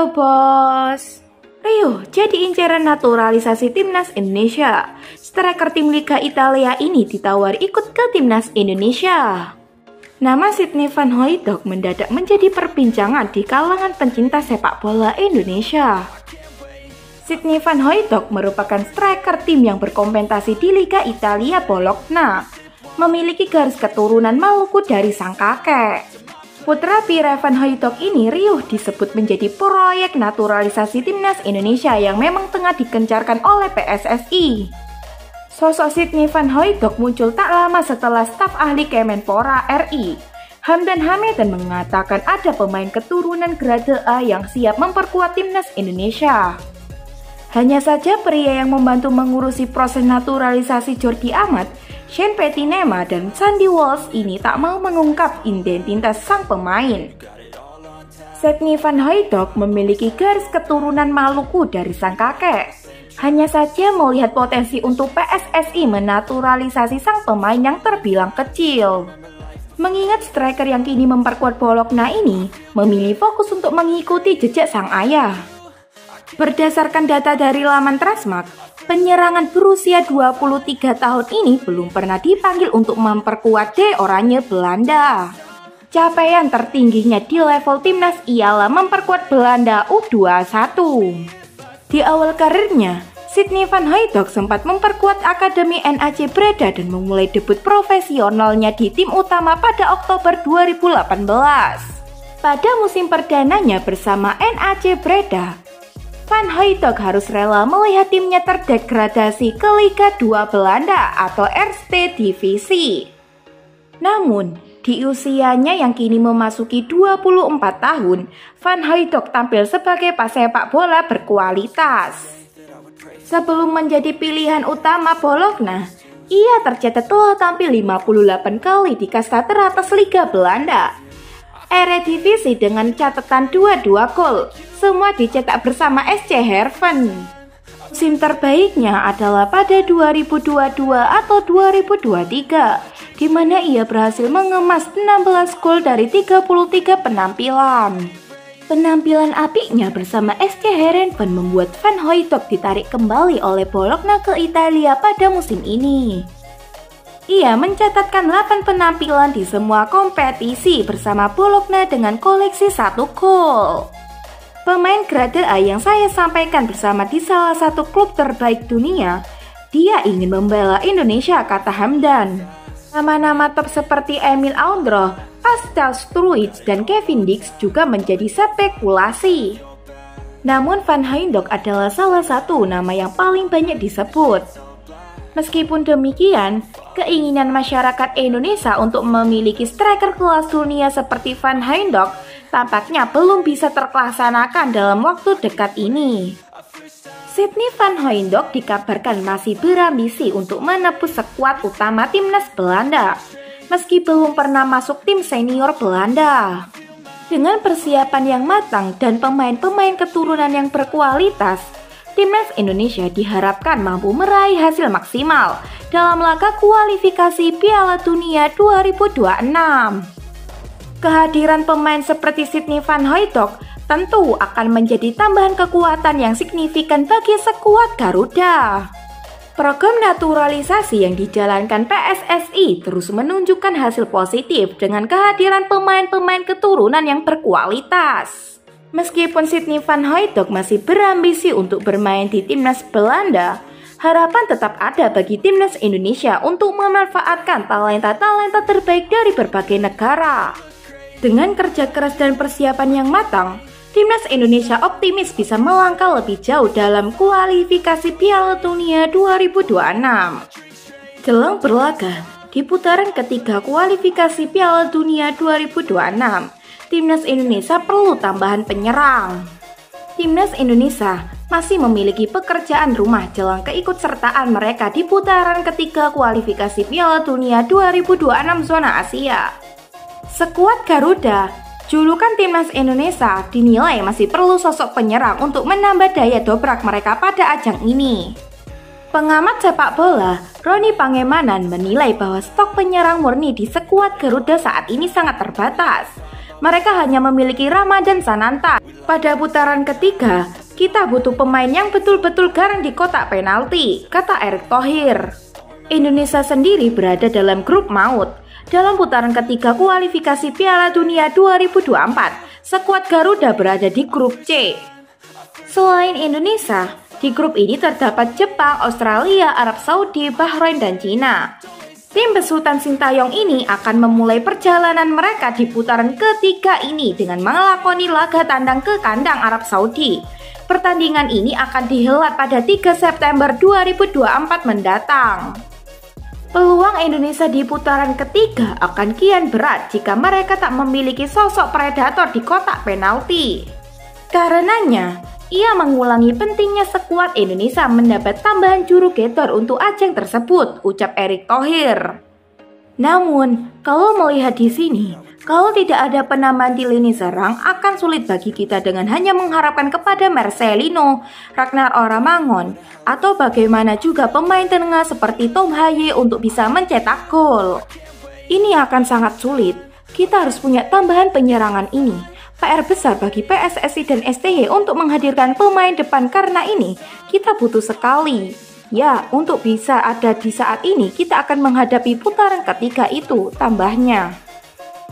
Halo bos. Rio jadi inceran naturalisasi timnas Indonesia. Striker tim Liga Italia ini ditawar ikut ke timnas Indonesia. Nama Sydney Van Hooijdonk mendadak menjadi perbincangan di kalangan pencinta sepak bola Indonesia. Sydney Van Hooijdonk merupakan striker tim yang berkompetisi di Liga Italia Bologna. Memiliki garis keturunan Maluku dari sang kakek. Putra Pierre Van Hooijdonk ini riuh disebut menjadi proyek naturalisasi timnas Indonesia yang memang tengah digencarkan oleh PSSI. Sosok Sydney Van Hooijdonk muncul tak lama setelah staf ahli Kemenpora RI, Hamdan Hamidan, mengatakan ada pemain keturunan grade A yang siap memperkuat timnas Indonesia. Hanya saja pria yang membantu mengurusi proses naturalisasi Jordi Amat, Shane Pettinema, dan Sandy Walsh ini tak mau mengungkap identitas sang pemain. Sydney Van Hooijdonk memiliki garis keturunan Maluku dari sang kakek. Hanya saja melihat potensi untuk PSSI menaturalisasi sang pemain yang terbilang kecil. Mengingat striker yang kini memperkuat Bologna ini memilih fokus untuk mengikuti jejak sang ayah. Berdasarkan data dari laman Transmart, penyerangan berusia 23 tahun ini belum pernah dipanggil untuk memperkuat De Oranje Belanda. Capaian tertingginya di level timnas ialah memperkuat Belanda U21. Di awal karirnya, Sydney Van Hooijdonk sempat memperkuat Akademi NAC Breda dan memulai debut profesionalnya di tim utama pada Oktober 2018. Pada musim perdananya bersama NAC Breda, Van Hooijdonk harus rela melihat timnya terdegradasi ke Liga 2 Belanda atau Eerste Divisie. Namun, di usianya yang kini memasuki 24 tahun, Van Hooijdonk tampil sebagai pesepak bola berkualitas. Sebelum menjadi pilihan utama Bologna, ia tercatat telah tampil 58 kali di kasta teratas Liga Belanda. Eredivisie dengan catatan 22 gol, semua dicetak bersama SC Heerenveen. Musim terbaiknya adalah pada 2022 atau 2023, di mana ia berhasil mengemas 16 gol dari 33 penampilan. Penampilan apiknya bersama SC Heerenveen membuat Van Hooijdonk ditarik kembali oleh Bologna ke Italia pada musim ini. Ia mencatatkan 8 penampilan di semua kompetisi bersama Bologna dengan koleksi 1 gol. Pemain grade A yang saya sampaikan bersama di salah satu klub terbaik dunia, dia ingin membela Indonesia, kata Hamdan. Nama-nama top seperti Emil Aundroh, Pascal Struijk, dan Kevin Dix juga menjadi spekulasi. Namun Van Hooijdonk adalah salah satu nama yang paling banyak disebut. Meskipun demikian, keinginan masyarakat Indonesia untuk memiliki striker kelas dunia seperti Van Hooijdonk tampaknya belum bisa terlaksanakan dalam waktu dekat ini. Sydney Van Hooijdonk dikabarkan masih berambisi untuk menepus skuad utama timnas Belanda, meski belum pernah masuk tim senior Belanda. Dengan persiapan yang matang dan pemain-pemain keturunan yang berkualitas, timnas Indonesia diharapkan mampu meraih hasil maksimal dalam laga kualifikasi Piala Dunia 2026. Kehadiran pemain seperti Sydney Van Hooijdonk tentu akan menjadi tambahan kekuatan yang signifikan bagi skuad Garuda. Program naturalisasi yang dijalankan PSSI terus menunjukkan hasil positif dengan kehadiran pemain-pemain keturunan yang berkualitas. Meskipun Sydney Van Hooijdonk masih berambisi untuk bermain di timnas Belanda, harapan tetap ada bagi timnas Indonesia untuk memanfaatkan talenta-talenta terbaik dari berbagai negara. Dengan kerja keras dan persiapan yang matang, timnas Indonesia optimis bisa melangkah lebih jauh dalam kualifikasi Piala Dunia 2026. Jelang berlaga di putaran ketiga kualifikasi Piala Dunia 2026, timnas Indonesia perlu tambahan penyerang. Timnas Indonesia masih memiliki pekerjaan rumah jelang keikutsertaan mereka di putaran ketiga kualifikasi Piala Dunia 2026 zona Asia. Skuad Garuda, julukan timnas Indonesia, dinilai masih perlu sosok penyerang untuk menambah daya dobrak mereka pada ajang ini. Pengamat sepak bola, Roni Pangemanan, menilai bahwa stok penyerang murni di skuad Garuda saat ini sangat terbatas. Mereka hanya memiliki Ramadan Sananta Pada putaran ketiga, kita butuh pemain yang betul-betul garang di kotak penalti, kata Erick Thohir. Indonesia sendiri berada dalam grup maut. Dalam putaran ketiga kualifikasi Piala Dunia 2024, skuad Garuda berada di grup C. Selain Indonesia, di grup ini terdapat Jepang, Australia, Arab Saudi, Bahrain, dan Cina. Tim besutan Sintayong ini akan memulai perjalanan mereka di putaran ketiga ini dengan melakoni laga tandang ke kandang Arab Saudi. Pertandingan ini akan dihelat pada 3 September 2024 mendatang. Peluang Indonesia di putaran ketiga akan kian berat jika mereka tak memiliki sosok predator di kotak penalti. Karenanya, ia mengulangi pentingnya skuad Indonesia mendapat tambahan juru geder untuk ajang tersebut, ucap Erick Thohir. Namun, kalau melihat di sini, kalau tidak ada penambahan di lini serang akan sulit bagi kita dengan hanya mengharapkan kepada Marcelino, Ragnar Oramangon, atau bagaimana juga pemain tengah seperti Tom Haye untuk bisa mencetak gol. Ini akan sangat sulit, kita harus punya tambahan penyerangan ini. PR besar bagi PSSI dan STY untuk menghadirkan pemain depan karena ini kita butuh sekali. Ya, untuk bisa ada di saat ini kita akan menghadapi putaran ketiga itu, tambahnya.